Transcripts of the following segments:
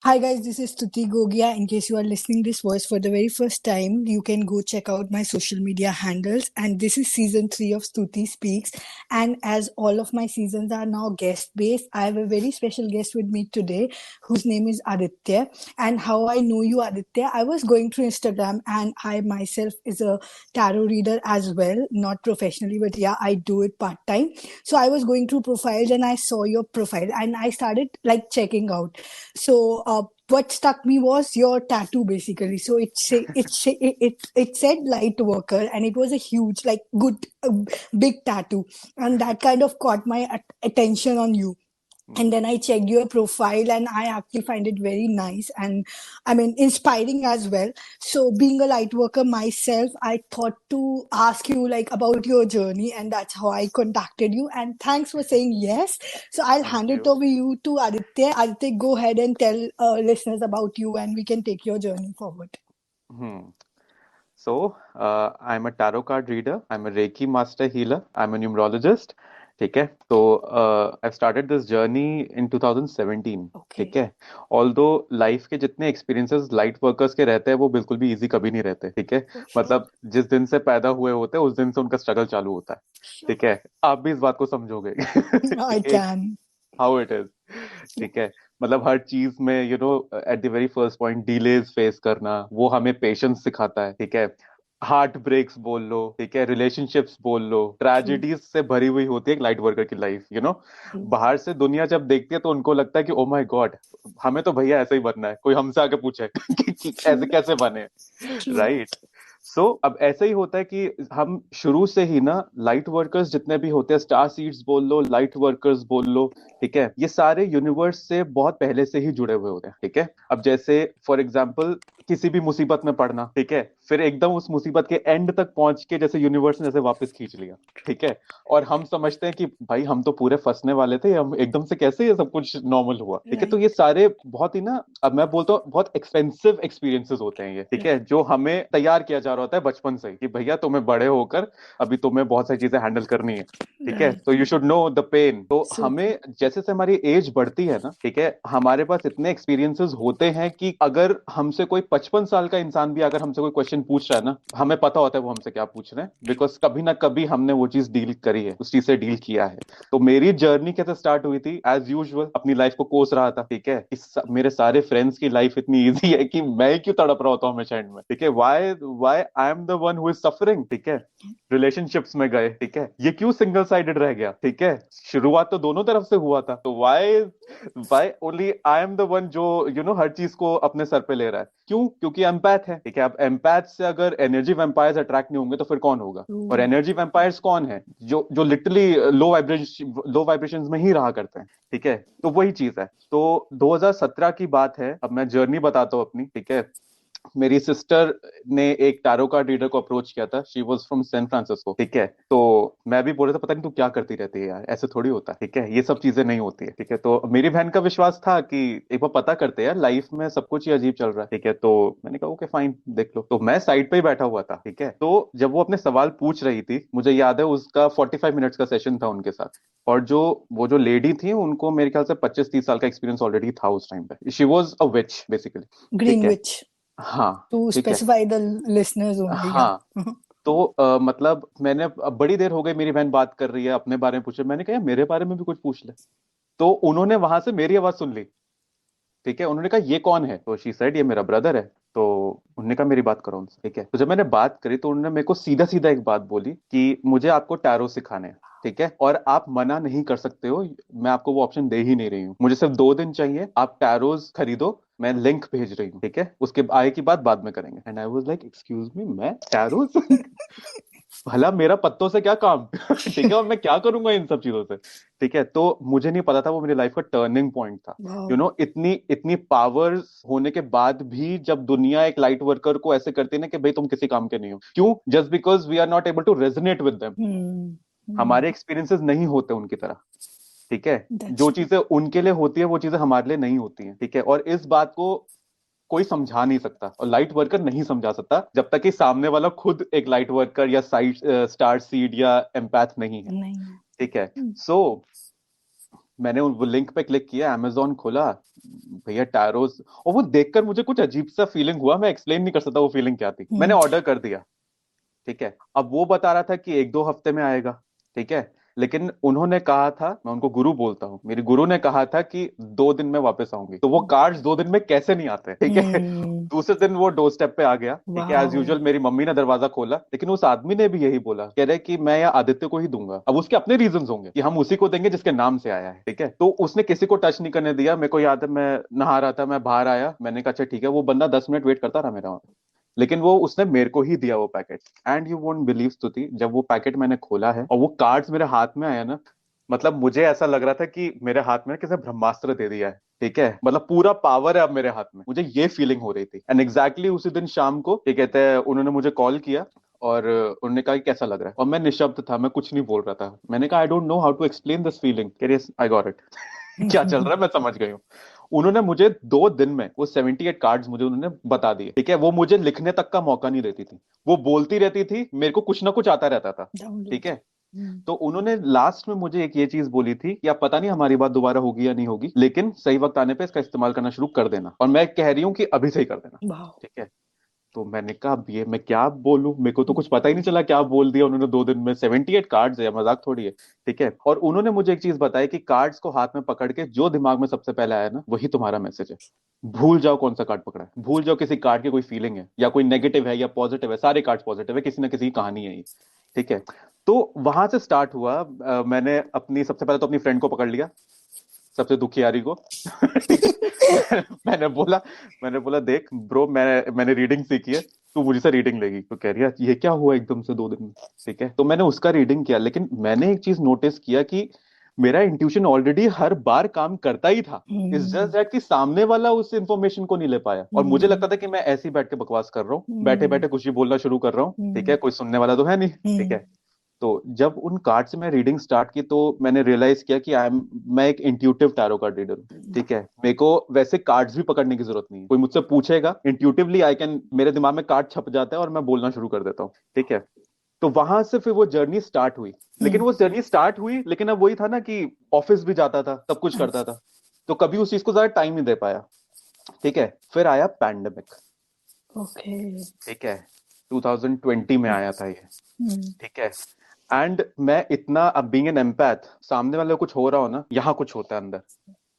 Hi guys, this is Stuti Gogia. In case you are listening this voice for the very first time, you can go check out my social media handles. And this is season 3 of Stuti Speaks. And as all of my seasons are now guest based, I have a very special guest with me today whose name is Aditya. And how I know you, Aditya, I was going through Instagram and I myself is a tarot reader as well, not professionally, but yeah, I do it part time. So I was going through profiles and I saw your profile and I started like checking out. So what struck me was your tattoo basically. So it said light worker and it was a huge like good big tattoo, and that kind of caught my attention on you. And then I checked your profile and I actually find it very nice and I mean inspiring as well. So being a light worker myself, I thought to ask you like about your journey, and that's how I contacted you. And thanks for saying yes. So I'll Thank hand it you. over you to Aditya. Aditya, go ahead and tell listeners about you and we can take your journey forward. Hmm. I'm a tarot card reader. I'm a Reiki master healer. I'm a numerologist. ठीक है तो I've started this journey in 2017. ठीक Okay. है although life के जितने experiences light workers के रहते हैं वो बिल्कुल भी इजी कभी नहीं रहते. ठीक है For sure. मतलब जिस दिन से पैदा हुए होते हैं उस दिन से उनका स्ट्रगल चालू होता है. Sure. ठीक है आप भी इस बात को समझोगे. I कि can. How it is. ठीक है मतलब हर चीज में at the very first point delays face करना वो हमें पेशेंस सिखाता है. ठीक है हार्ट ब्रेक्स बोल लो. ठीक है रिलेशनशिप्स बोल लो. True. ट्रेजेडीज से भरी हुई होती है एक लाइट वर्कर की लाइफ. True. बाहर से दुनिया जब देखती है तो उनको लगता है कि ओ माय गॉड हमें तो भैया ऐसे ही बनना है. कोई हमसे आके पूछे कि ऐसे True. कैसे बने. True. राइट. अब ऐसा ही होता है कि हम शुरू से ही ना लाइट वर्कर्स जितने भी होते हैं स्टार सीड्स बोल लो लाइट वर्कर्स बोल लो. ठीक है ये सारे यूनिवर्स से बहुत पहले से ही जुड़े हुए होते हैं. ठीक है अब जैसे फॉर एग्जांपल किसी भी मुसीबत में पड़ना. ठीक है फिर एकदम उस मुसीबत के एंड तक पहुंच के जैसे यूनिवर्स ने जैसे वापस खींच लिया. ठीक है और हम समझते हैं कि भाई हम तो पूरे फंसने वाले थे हम एकदम से कैसे ये सब कुछ नॉर्मल हुआ. ठीक है तो Right. ये सारे बहुत ही ना अब मैं बोलता हूँ बहुत एक्सपेंसिव एक्सपीरियंसेस होते हैं ये. ठीक है Right. जो हमें तैयार किया जा रहा होता है बचपन से ही कि भैया तुम्हें बड़े होकर अभी तुम्हें बहुत सारी चीजें हैंडल करनी है. ठीक है Right. तो you should know the pain. तो So true. हमें जैसे से हमारी एज बढ़ती है ना. ठीक है हमारे पास इतने एक्सपीरियंसेस होते हैं कि अगर हमसे कोई 55 साल का इंसान भी अगर हमसे कोई क्वेश्चन पूछ रहा है ना हमें पता होता है वो हमसे क्या पूछ रहे हैं बिकॉज कभी ना कभी हमने वो चीज डील करी है उस चीज से डील किया है. तो मेरी जर्नी कैसे स्टार्ट हुई थी एज यूजुअल अपनी लाइफ को कोस रहा था. ठीक है मेरे सारे फ्रेंड्स की लाइफ इतनी इजी है कि मैं क्यों तड़प रहा होता हूँ हमेशा एंड में. ठीक है why why I am the one who is suffering. ठीक है रिलेशनशिप्स में गए. ठीक है ये क्यों सिंगल साइडेड रह गया. ठीक है शुरुआत तो दोनों तरफ से हुआ था. तो why why only I am the one जो हर चीज को अपने सर पे ले रहा है. क्यों क्योंकि एम्पैथ है. ठीक है अब एम्पैथ से अगर एनर्जी वैम्पायर्स अट्रैक्ट नहीं होंगे तो फिर कौन होगा. और True. एनर्जी वैम्पायर्स कौन है जो लिटरली लो वाइब्रेशंस में ही रहा करते हैं. ठीक है तो वही चीज है. तो 2017 की बात है. अब मैं जर्नी बताता हूँ अपनी. ठीक है मेरी सिस्टर ने एक टैरो कार्ड रीडर को अप्रोच किया था. She was from San Francisco. ठीक है तो मैं भी बोल रहा था पता नहीं तू क्या करती रहती है यार ऐसे थोड़ी होता है. ठीक है ये सब चीजें नहीं होती है. ठीक है तो मेरी बहन का विश्वास था कि एक बार पता करते यार लाइफ में सब कुछ ही अजीब चल रहा है. ठीक है तो मैंने कहा ओके फाइन देख लो. तो मैं साइड पे ही बैठा हुआ था. ठीक है तो जब वो अपने सवाल पूछ रही थी मुझे याद है उसका 45 मिनट्स का सेशन था उनके साथ. और जो लेडी थी उनको मेरे ख्याल से 25-30 साल का एक्सपीरियंस ऑलरेडी था उस टाइम पे. She was a which basically. ठीक है Greenwich. हाँ. To ठीक है specify the listeners only, yeah. हाँ. तो मतलब मैंने अब बड़ी देर हो गई मेरी बहन बात कर रही है अपने बारे में पूछ रही है. मैंने कहा यार मेरे बारे में भी कुछ पूछ ले. तो उन्होंने वहां से मेरी आवाज सुन ली. ठीक है उन्होंने कहा ये कौन है. तो शी सेड ये मेरा ब्रदर है. तो उन्होंने कहा मेरी बात करो उनसे. ठीक है तो जब मैंने बात करी तो उन्होंने मेरे को सीधा सीधा एक बात बोली कि मुझे आपको टैरो सिखाने हैं. ठीक है और आप मना नहीं कर सकते हो. मैं आपको वो ऑप्शन दे ही नहीं रही हूँ. मुझे सिर्फ 2 दिन चाहिए. आप टैरोज खरीदो. मैं लिंक भेज रही हूँ. ठीक है उसके आगे की बात बाद में करेंगे. And I was like excuse me मैं टैरोज भला मेरा पत्तों से क्या काम. ठीक है और मैं क्या करूंगा इन सब चीजों से. ठीक है तो मुझे नहीं पता था वो मेरी लाइफ का टर्निंग पॉइंट था. Wow. इतनी इतनी पावर्स होने के बाद भी जब दुनिया एक लाइट वर्कर को ऐसे करती है ना कि भाई तुम किसी काम के नहीं हो. क्यों just because we are not able to resonate with them. Hmm. Hmm. हमारे एक्सपीरियंसेस नहीं होते उनकी तरह. ठीक है That's जो true. चीजें उनके लिए होती है वो चीजें हमारे लिए नहीं होती हैं. ठीक है और इस बात को कोई समझा नहीं सकता और लाइट वर्कर नहीं समझा सकता जब तक कि सामने वाला खुद एक लाइट वर्कर या साइड स्टार सीड या एम्पैथ नहीं है. नहीं. ठीक है Hmm. सो मैंने वो लिंक पे क्लिक किया, Amazon खोला, भैया टैरोस, और वो देखकर मुझे कुछ अजीब सा फीलिंग हुआ, मैं एक्सप्लेन नहीं कर सकता वो फीलिंग क्या थी। मैंने ऑर्डर कर दिया, ठीक है। अब वो बता रहा था कि 1-2 हफ्ते में आएगा, ठीक है। लेकिन उन्होंने कहा था, मैं उनको गुरु बोलता हूँ, मेरी गुरु ने कहा था कि 2 दिन में वापस आऊंगी। तो वो कार्ड्स 2 दिन में कैसे नहीं आते, ठीक है। दूसरे दिन वो डोर स्टेप पे आ गया, ठीक है। As usual wow. मेरी मम्मी ने दरवाजा खोला, लेकिन उस आदमी ने भी यही बोला, कह रहे कि मैं या आदित्य को ही दूंगा। अब उसके अपने रीजंस होंगे कि हम उसी को देंगे जिसके नाम से आया है, ठीक है। तो उसने किसी को टच नहीं करने दिया। मेरे को याद है, मैं नहा रहा था, मैं बाहर आया, मैंने कहा अच्छा ठीक है। वो बंदा 10 मिनट वेट करता रहा मेरा वहां पे, लेकिन वो उसने मेरे को ही दिया वो packet. And you won't believe स्तुति, जब वो पैकेट मैंने खोला है और वो कार्ड्स मेरे हाथ में आया ना, मतलब मुझे ऐसा लग रहा था कि मेरे हाथ में किसी ने ब्रह्मास्त्र दे दिया है, ठीक है। मतलब पूरा पावर है अब मेरे हाथ में, मुझे ये फीलिंग हो रही थी। एंड एग्जैक्टली उसी दिन शाम को, ये कहते हैं, उन्होंने मुझे कॉल किया और उन्होंने कहा कि कैसा लग रहा है, और मैं निशब्द था, मैं कुछ नहीं बोल रहा था। मैंने कहा I don't know how to explain this feeling, I got it. क्या चल रहा है मैं समझ गई हूँ। उन्होंने मुझे 2 दिन में वो 78 कार्ड्स मुझे उन्होंने बता दिए, ठीक है। वो मुझे लिखने तक का मौका नहीं देती थी, वो बोलती रहती थी, मेरे को कुछ ना कुछ आता रहता था, ठीक डाउनलोड। है। तो उन्होंने लास्ट में मुझे एक ये चीज बोली थी कि आप, पता नहीं हमारी बात दोबारा होगी या नहीं होगी, लेकिन सही वक्त आने पे इसका इस्तेमाल करना शुरू कर देना, और मैं कह रही हूँ कि अभी से ही कर देना, वाओ। ठीक है। तो मैंने कहा अब ये मैं क्या बोलूं, मेरे को तो कुछ पता ही नहीं चला क्या बोल दिया उन्होंने 2 दिन में। 78 कार्ड्स है, मजाक थोड़ी है, ठीक है। और उन्होंने मुझे एक चीज बताई कि कार्ड्स को हाथ में पकड़ के जो दिमाग में सबसे पहले आया ना, वही तुम्हारा मैसेज है। भूल जाओ कौन सा कार्ड पकड़ा है, भूल जाओ किसी कार्ड की कोई फीलिंग है या कोई नेगेटिव है या पॉजिटिव है, सारे कार्ड पॉजिटिव है, किसी ना किसी की कहानी है ये, ठीक है। तो वहां से स्टार्ट हुआ। मैंने अपनी, सबसे पहले तो अपनी फ्रेंड को पकड़ लिया, सबसे दुखियारी को। ठीक है। मैंने बोला देख ब्रो, मैंने रीडिंग सीखी है, तू मुझसे रीडिंग लेगी। तो कह रही है ये क्या हुआ एकदम से 2 दिन में, ठीक है। तो मैंने उसका रीडिंग किया, लेकिन मैंने एक चीज नोटिस किया कि मेरा इंट्यूशन ऑलरेडी हर बार काम करता ही था। इट्स जस्ट दैट कि सामने वाला उस इंफॉर्मेशन को नहीं ले पाया, और मुझे लगता था कि मैं ऐसे ही बैठ के बकवास कर रहा हूँ, बैठे बैठे कुछ भी बोलना शुरू कर रहा हूँ, ठीक है, कोई सुनने वाला तो है नहीं, ठीक है। तो जब उन कार्ड से मैं रीडिंग स्टार्ट की, तो मैंने रियलाइज किया कि मैं एक इंट्यूटिव टैरो कार्ड रीडर हूँ, ठीक है। मेरे को वैसे कार्ड्स भी पकड़ने की जरूरत नहीं है, कोई मुझसे पूछेगा इंट्यूटिवली आई कैन, मेरे दिमाग में कार्ड छप जाता है और मैं बोलना शुरू कर देता हूँ, ठीक है। तो वहां से फिर वो जर्नी स्टार्ट हुई। लेकिन वो जर्नी स्टार्ट हुई, लेकिन अब वही था ना कि ऑफिस भी जाता था, सब कुछ करता था, तो कभी उस चीज को ज्यादा टाइम नहीं दे पाया, ठीक है। फिर आया पैंडेमिक, ओके। ठीक है। 2020 में आया था ये, ठीक है। एंड मैं इतना, अब बीइंग एन एम्पैथ, सामने वाले को कुछ हो रहा हो ना, यहाँ कुछ होता है अंदर,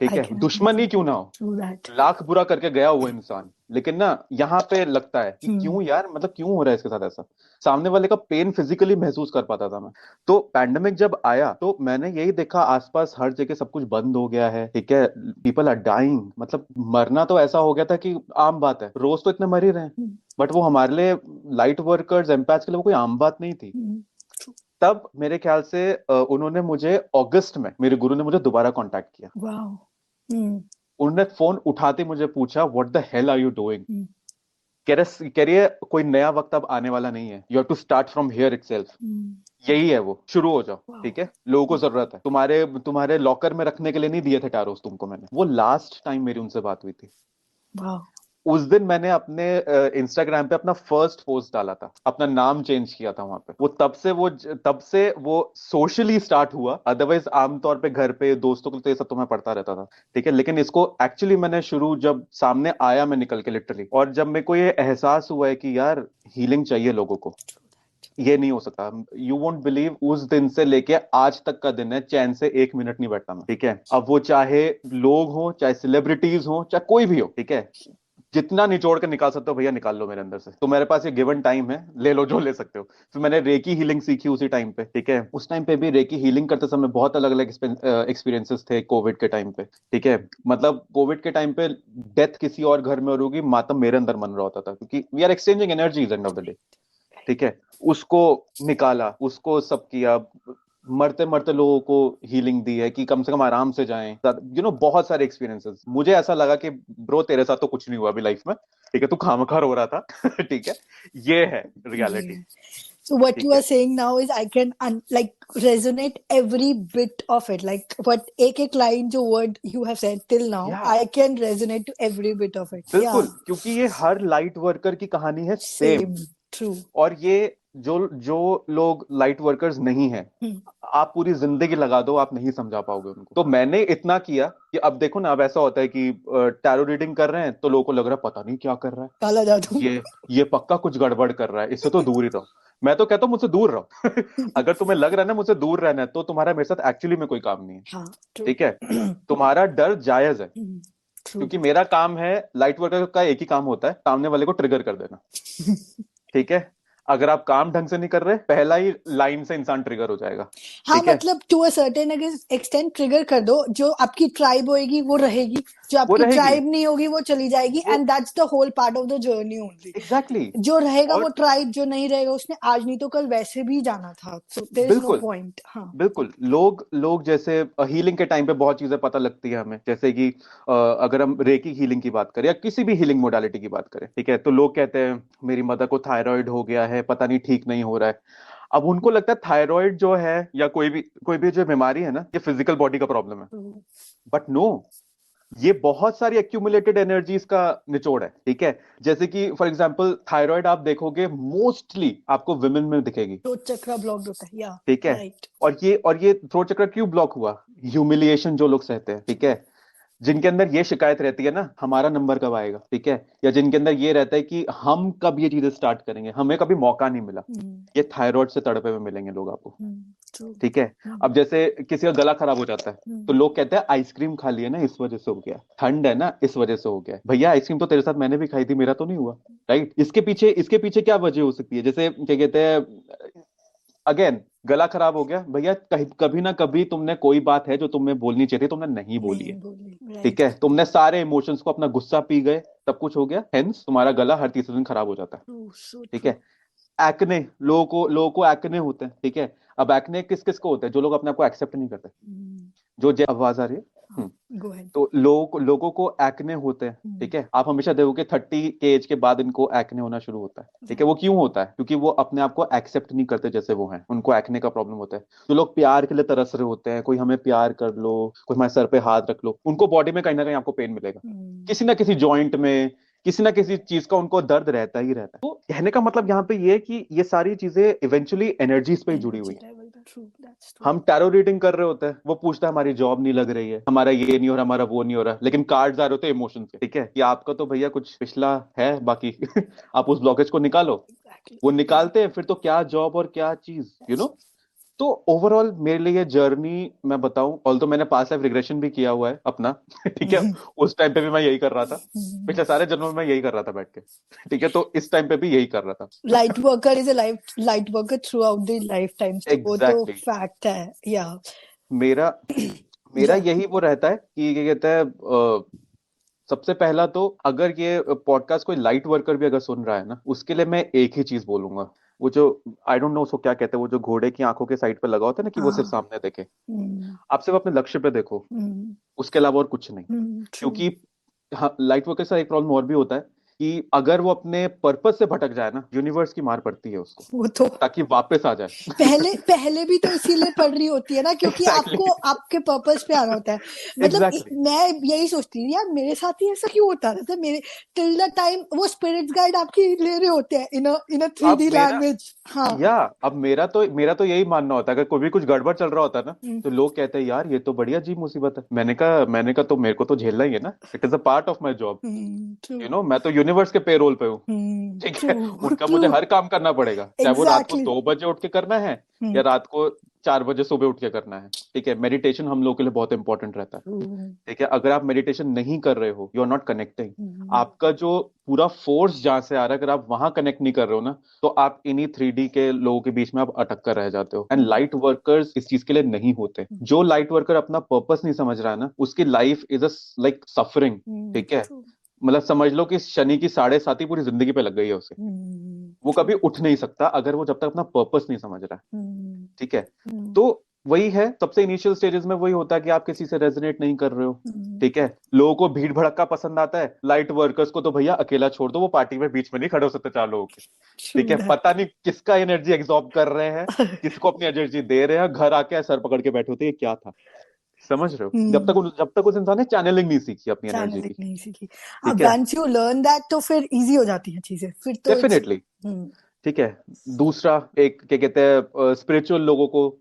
ठीक आई है। कैन दुश्मन ही क्यों ना हो, डू दैट। लाख बुरा करके गया हुआ इंसान, लेकिन ना यहाँ पे लगता है कि क्यों यार, मतलब क्यों हो रहा है इसके साथ ऐसा। सामने वाले का पेन फिजिकली महसूस कर पाता था मैं। तो पैंडेमिक जब आया तो मैंने यही देखा, आसपास हर जगह सब कुछ बंद हो गया है, ठीक है। पीपल आर डाइंग, मतलब मरना तो ऐसा हो गया था कि आम बात है, रोज तो इतने मर ही रहे हैं। बट वो हमारे लिए, लाइट वर्कर्स, एम्पैथ्स के लिए वो कोई आम बात नहीं थी। तब मेरे ख्याल से उन्होंने मुझे अगस्त में, मेरे गुरु ने मुझे दोबारा कांटेक्ट किया। वाओ। उन्होंने फोन उठाते मुझे पूछा what the hell are you doing. कह रही है कोई नया वक्त अब आने वाला नहीं है, you have to start from here itself. यही है वो, शुरू हो जाओ, ठीक है। लोगों को जरूरत है, तुम्हारे तुम्हारे लॉकर में रखने के लिए नहीं दिए थे टैरोस तुमको मैंने। वो लास्ट टाइम मेरी उनसे बात हुई थी। उस दिन मैंने अपने इंस्टाग्राम पे अपना फर्स्ट पोस्ट डाला था, अपना नाम चेंज किया था वहां पे। तब से वो सोशली स्टार्ट हुआ। अदरवाइज आमतौर पे घर पे दोस्तों को तो ये सब तो मैं पढ़ता रहता था, ठीक है। लेकिन इसको एक्चुअली मैंने शुरू, जब सामने आया मैं निकल के लिटरली, और जब मेरे को ये एहसास हुआ है कि यार हीलिंग चाहिए लोगों को, ये नहीं हो सकता। यू वोंट बिलीव, उस दिन से लेके आज तक का दिन है, चैन से 1 मिनट नहीं बैठता मैं, ठीक है। अब वो चाहे लोग हो, चाहे सेलिब्रिटीज हो, चाहे कोई भी हो, ठीक है। जितना निचोड़ के निकाल सकते हो भैया निकाल लो मेरे अंदर से, तो मेरे पास ये गिवन टाइम है, ले लो जो ले सकते हो। फिर मैंने रेकी हीलिंग सीखी उसी टाइम पे, ठीक है। उस टाइम पे भी रेकी हीलिंग करते समय बहुत अलग अलग एक्सपीरियंसेस थे कोविड के टाइम पे, ठीक है। मतलब कोविड के टाइम पे डेथ किसी और घर में होगी, मातम मेरे अंदर मन रहा होता था, क्योंकि we are exchanging energies end of the day, ठीक है। उसको निकाला, उसको सब किया, मरते मरते लोगों को हीलिंग दी है कि कम से कम आराम से जाएं, बहुत सारे एक्सपीरियंसेस। मुझे ऐसा लगा कि ब्रो तेरे साथ तो कुछ नहीं हुआ अभी लाइफ में, ठीक है, तू खामखा रो रहा था। ठीक है, ये है रियलिटी, So what you ठीक are है। saying now is I can like resonate every bit of it. Like what एक line जो word you have said till now, या I can resonate to every bit of it. बिल्कुल, Yeah, क्योंकि ये हर light worker की कहानी है same. same, true. और ये जो जो लोग लाइट वर्कर्स नहीं है, आप पूरी जिंदगी लगा दो, आप नहीं समझा पाओगे उनको। तो मैंने इतना किया कि अब देखो ना, अब ऐसा होता है कि टैरो रीडिंग कर रहे हैं तो लोगों को लग रहा है पता नहीं क्या कर रहा है, काला जादू। ये पक्का कुछ गड़बड़ कर रहा है, इससे तो दूर ही रहो। मैं तो कहता हूँ मुझसे दूर रहो। अगर तुम्हें लग रहा है ना मुझसे दूर रहना है, तो तुम्हारा मेरे साथ एक्चुअली में कोई काम नहीं है। हाँ, ट्रू। ठीक है, तुम्हारा डर जायज है, ट्रू। क्योंकि मेरा काम है, लाइट वर्कर का एक ही काम होता है, सामने वाले को ट्रिगर कर देना। ठीक है, अगर आप काम ढंग से नहीं कर रहे, पहला ही लाइन से इंसान ट्रिगर हो जाएगा। हाँ, ठीक है, मतलब to a certain extent trigger कर दो, जो आपकी ट्राइब होएगी वो रहेगी, जो वो आपकी रहेगी, ट्राइब नहीं होगी वो चली जाएगी, वो and that's the whole part of the journey only. Exactly exactly। जो रहेगा वो और ट्राइब, जो नहीं रहेगा उसने आज नहीं तो कल वैसे भी जाना था, सो देयर इज नो बिल्कुल पॉइंट। हाँ। बिल्कुल, लोग लोग जैसे हीलिंग के टाइम पे बहुत चीजें पता लगती है हमें, जैसे कि अगर हम रेकी हीलिंग की बात करें या किसी भी हीलिंग मोडालिटी की बात करें, ठीक है, तो लोग कहते हैं मेरी मदर को थायराइड हो गया है, पता नहीं ठीक नहीं हो रहा है। अब उनको लगता है थायराइड जो है या कोई भी जो बीमारी है ना, ये फिजिकल बॉडी का प्रॉब्लम है, बट नो, ये बहुत सारी एक्यूमुलेटेड एनर्जीज का निचोड़ है। ठीक है, जैसे कि फॉर एग्जांपल थायराइड आप देखोगे मोस्टली आपको विमेन में दिखेगी। तो चक्रा ब्लॉक होता है, या ठीक है, राइट। और ये थ्रोट चक्र क्यों ब्लॉक हुआ? ह्यूमिलिएशन जो लोग सहते हैं, ठीक है, जिनके अंदर ये शिकायत रहती है ना हमारा नंबर कब आएगा, ठीक है, या जिनके अंदर ये रहता है कि हम कब ये चीजें स्टार्ट करेंगे, हमें कभी मौका नहीं मिला, ये थायराइड से तड़पे हुए मिलेंगे लोग आपको। ट्रू। ठीक है, अब जैसे किसी का गला खराब हो जाता है तो लोग कहते हैं आइसक्रीम खा लिए ना इस वजह से हो गया, ठंड है ना इस वजह से हो गया। भैया आइसक्रीम तो तेरे साथ मैंने भी खाई थी, मेरा तो नहीं हुआ। राइट, इसके पीछे क्या वजह हो सकती है? जैसे क्या कहते हैं, अगेन, गला खराब हो गया भैया, कभी ना कभी तुमने कोई बात है जो तुम्हें बोलनी चाहिए थी, तुमने नहीं बोली नहीं है। बोली, ठीक राइट। है, तुमने सारे इमोशंस को, अपना गुस्सा पी गए, सब कुछ हो गया, हेंस तुम्हारा गला हर तीसरे दिन खराब हो जाता है। ट्रू, सो ठीक ट्रू। है, एक्ने, लोगों को एक्ने होते हैं। ठीक है, अब एक्ने किस किस को होते हैं? जो लोग अपने आप को एक्सेप्ट नहीं करते। आवाज आ रही है? Go ahead. तो लोगों को एक्ने होते हैं। ठीक है, आप हमेशा देखोगे 30 के एज के बाद इनको एक्ने होना शुरू होता है। ठीक है, वो क्यों होता है? क्योंकि वो अपने आप को एक्सेप्ट नहीं करते जैसे वो हैं, उनको एक्ने का प्रॉब्लम होता है। जो लोग प्यार के लिए तरस रहे होते हैं, कोई हमें प्यार कर लो, कोई हमारे सर पे हाथ रख लो, उनको बॉडी में कहीं ना कहीं आपको पेन मिलेगा, किसी ना किसी जॉइंट में, किसी ना किसी चीज का उनको दर्द रहता ही रहता है। तो कहने का मतलब यहाँ पे ये है कि ये सारी चीजें इवेंचुअली एनर्जीज पे ही जुड़ी हुई एनर्जी है। लेवल पे, ट्रू, दैट्स ट्रू। हम टैरो रीडिंग कर रहे होते हैं, वो पूछता है हमारी जॉब नहीं लग रही है, हमारा ये नहीं हो रहा, हमारा वो नहीं हो रहा, लेकिन कार्ड्स आ रहे होते हैं इमोशंस के। ठीक है, कि आपका तो भैया कुछ पिछला है बाकी। आप उस ब्लॉकेज को निकालो। एग्जैक्टली। वो निकालते हैं फिर तो क्या जॉब और क्या चीज, तो ओवरऑल मेरे लिए ये जर्नी, मैं बताऊं, ऑल तो मैंने पास्ट लाइफ रिग्रेशन भी किया हुआ है अपना। ठीक है, उस टाइम पे भी मैं यही कर रहा था, पिछले सारे जन्मों में मैं यही कर रहा था बैठ के। ठीक है, तो इस टाइम पे भी यही कर रहा था। Light worker is a light worker through out the life times, तो वो तो एग्जैक्टली exactly। फैक्ट है, या। मेरा मेरा या। यही वो रहता है कि क्या कहते हैं, सबसे पहला तो, अगर ये पॉडकास्ट कोई लाइट वर्कर भी अगर सुन रहा है ना, उसके लिए मैं एक ही चीज बोलूंगा। वो जो, आई डोंट नो उसको क्या कहते हैं, वो जो घोड़े की आंखों के साइड पे लगा होता है ना, कि वो सिर्फ हाँ। सामने देखे। आप सिर्फ अपने लक्ष्य पे देखो, उसके अलावा और कुछ नहीं। ट्रू। क्योंकि हाँ, लाइट वर्कर का एक प्रॉब्लम और भी होता है कि अगर वो अपने पर्पस से भटक जाए ना, यूनिवर्स की मार पड़ती है उसको, वो तो ताकि वापस आ जाए। पहले पहले भी तो इसीलिए पढ़ रही होती है ना, क्योंकि एग्जैक्टली आपको आपके पर्पस पे आना होता है। मतलब एग्जैक्टली। मैं यही सोचती हूँ यार, मेरे साथ ही ऐसा क्यों होता रहता है, मेरे टिल द टाइम वो स्पिरिट्स गाइड आपकी ले रहे होते हैं इन अ अब 3D मेरा लैंग्वेज। हाँ। या अब मेरा तो यही मानना होता है, अगर कोई भी कुछ गड़बड़ चल रहा होता है ना, तो लोग कहते हैं यार ये तो बढ़िया जी मुसीबत है। मैंने कहा तो मेरे को तो झेलना ही है ना, it is a part of my job. True. मैं तो यूनिवर्स के पेरोल पे हूँ। ठीक है, ट्रू। उनका ट्रू। मुझे हर काम करना पड़ेगा, चाहे वो रात को एग्जैक्टली। 2 बजे उठ के करना है या रात को 4 बजे सुबह उठ के करना है। ठीक है, मेडिटेशन हम लोग के लिए बहुत इंपॉर्टेंट रहता है। ठीक है, अगर आप मेडिटेशन नहीं कर रहे हो, यू आर नॉट कनेक्टिंग, आपका जो पूरा फोर्स जहां से आ रहा है, अगर आप वहां कनेक्ट नहीं कर रहे हो ना, तो आप इन्हीं 3D के लोगों के बीच में आप अटक कर रह जाते हो। एंड लाइट वर्कर्स इस चीज के लिए नहीं होते। जो लाइट वर्कर अपना पर्पस नहीं समझ रहा है ना, उसकी life is a like suffering. ठीक है, मतलब समझ लो कि शनि की 7.5 पूरी जिंदगी पे लग गई है उसे। वो कभी उठ नहीं सकता अगर वो जब तक अपना पर्पस नहीं समझ रहा है। ठीक है, तो वही है, सबसे इनिशियल स्टेजेस में वही होता है कि आप किसी से रेजोनेट नहीं कर रहे हो। ठीक है, लोगों को भीड़ भड़क्का पसंद आता है, लाइट वर्कर्स को तो भैया अकेला छोड़ दो, वो पार्टी में बीच में नहीं खड़े हो सकते 4 लोगों के। ठीक है, पता नहीं किसका एनर्जी एब्जॉर्ब कर रहे हैं, किसको अपनी एनर्जी दे रहे हैं, घर आके सर पकड़ के बैठे होते हैं, ये क्या था? समझ रहे हो? जब तक उस इंसान ने चैनलिंग नहीं सीखी अपनी एनर्जी चैनलिंग की। नहीं सीखी। अब ठीक है, वंस यू लर्न दैट तो फिर इजी हो जाती हैं चीजें, फिर तो इट्स। डेफिनेटली। ठीक है। दूसरा, एक क्या कहते हैं, स्पिरिचुअल लोगों को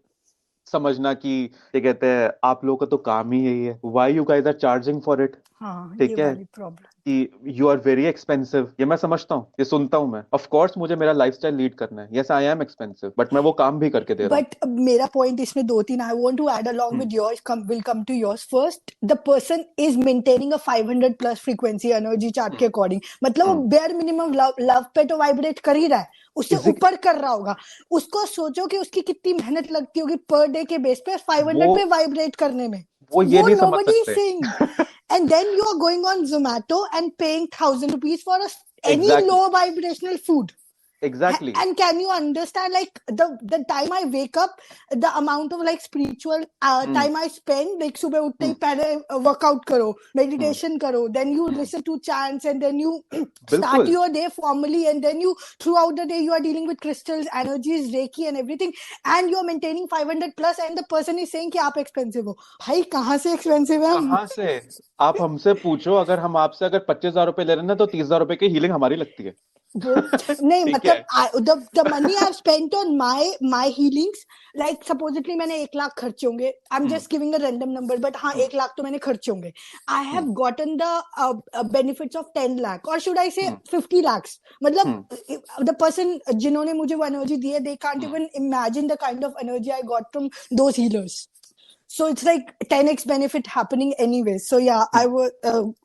समझना कि क्या कहते हैं, आप लोगों का तो काम ही यही है, why you guys are charging for it. हाँ, ये ठीक है, वाली प्रॉब्लम। कि यू आर वेरी एक्सपेंसिव, ये मैं समझता हूँ, ये सुनता हूँ मैं। ऑफ कोर्स मुझे मेरा लाइफस्टाइल लीड करना है, yes I am expensive, but मैं वो काम भी करके दे रहा हूँ। बट मेरा पॉइंट इसमें दो तीन, I want to add along hmm. With yours, will come to yours first. The person is maintaining a 500 plus frequency energy chart के हम्म। अकॉर्डिंग, मतलब वो हम्म। बेयर मिनिमम लव पे तो वाइब्रेट कर ही रहा है, उससे इसी ऊपर कर रहा होगा। उसको सोचो कि उसकी कितनी मेहनत लगती होगी पर डे के बेस पे वो 500 पे वाइब्रेट करने में। वो ये वो नहीं समझ nobody is सकते। saying. And then you are going on Zomato and paying 1,000 rupees for any exactly, low vibrational food. Exactly. And can you understand, like the time I wake up, the amount of like spiritual hmm. time I spend, like सुबह उठते ही हम्म। पहले workout करो, हम्म। meditation करो, then you hmm. listen to chants, and then you start बिल्कुल। your day formally, and then you throughout the day you are dealing with crystals, energies, reiki and everything, and you are maintaining 500 plus, and the person is saying कि आप expensive हो। भाई कहाँ से expensive है हम? कहाँ से? आप हमसे पूछो, अगर हम आपसे अगर 25,000 रुपए ले रहे हैं ना, तो 30,000 रुपए की हीलिंग हमारी लगती है। वो नहीं, ठीक है। मतलब the money I've spent on my healings, like supposedly मैंने 1 लाख खर्चे होंगे, I'm hmm. just giving a random number, but हाँ हम्म। 1 लाख तो मैंने खर्चे होंगे। I hmm. have gotten the benefits of 10 lakh, or should I say hmm. 50 lakhs, मतलब हम्म। the person जिन्होंने मुझे वो energy दी है, they can't hmm. even imagine the kind of energy I got from those healers. So it's like 10x benefit happening anyway. So yeah, I hmm. was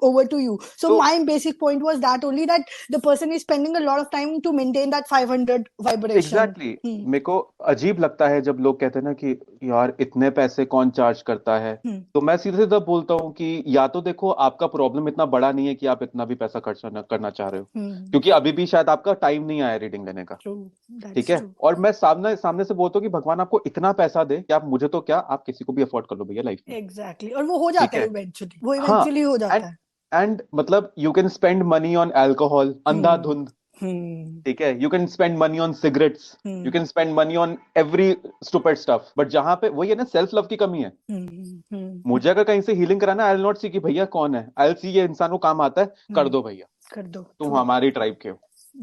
over to you. So तो my basic point was that only, that the person is spending a lot of time to maintain that 500 vibration. Exactly, मेरे को अजीब लगता है जब लोग कहते हैं ना कि यार इतने पैसे कौन चार्ज करता है। Hmm. तो मैं सीधे सीधा बोलता हूँ कि या तो देखो, आपका प्रॉब्लम इतना बड़ा नहीं है कि आप इतना भी पैसा खर्च करना चाह रहे हो, Hmm. क्योंकि अभी भी शायद आपका टाइम नहीं आया रीडिंग लेने का। True. ठीक That's है, true. और मैं सामने सामने से बोलता हूँ कि भगवान आपको इतना पैसा दे कि आप मुझे तो क्या, आप किसी को भी अफोर्ड कर लो भैया लाइफ में। Exactly. और वो हो ठीक जाता है है। eventually. वो हाँ। eventually हो एंड जाता है. एंड मतलब you can spend money on alcohol Hmm. अंधाधुंध। Hmm. ठीक है, you can spend money on cigarettes, you Hmm. Can spend money on every stupid stuff, but जहां पे वही है ना, सेल्फ लव की कमी है। Hmm. Hmm. मुझे अगर कहीं से हीलिंग कराना, आई विल नॉट सी कि भैया कौन है, आई विल सी ये इंसान को काम आता है, कर Hmm. दो भैया, कर दो. तुम True. हमारी ट्राइब के हो।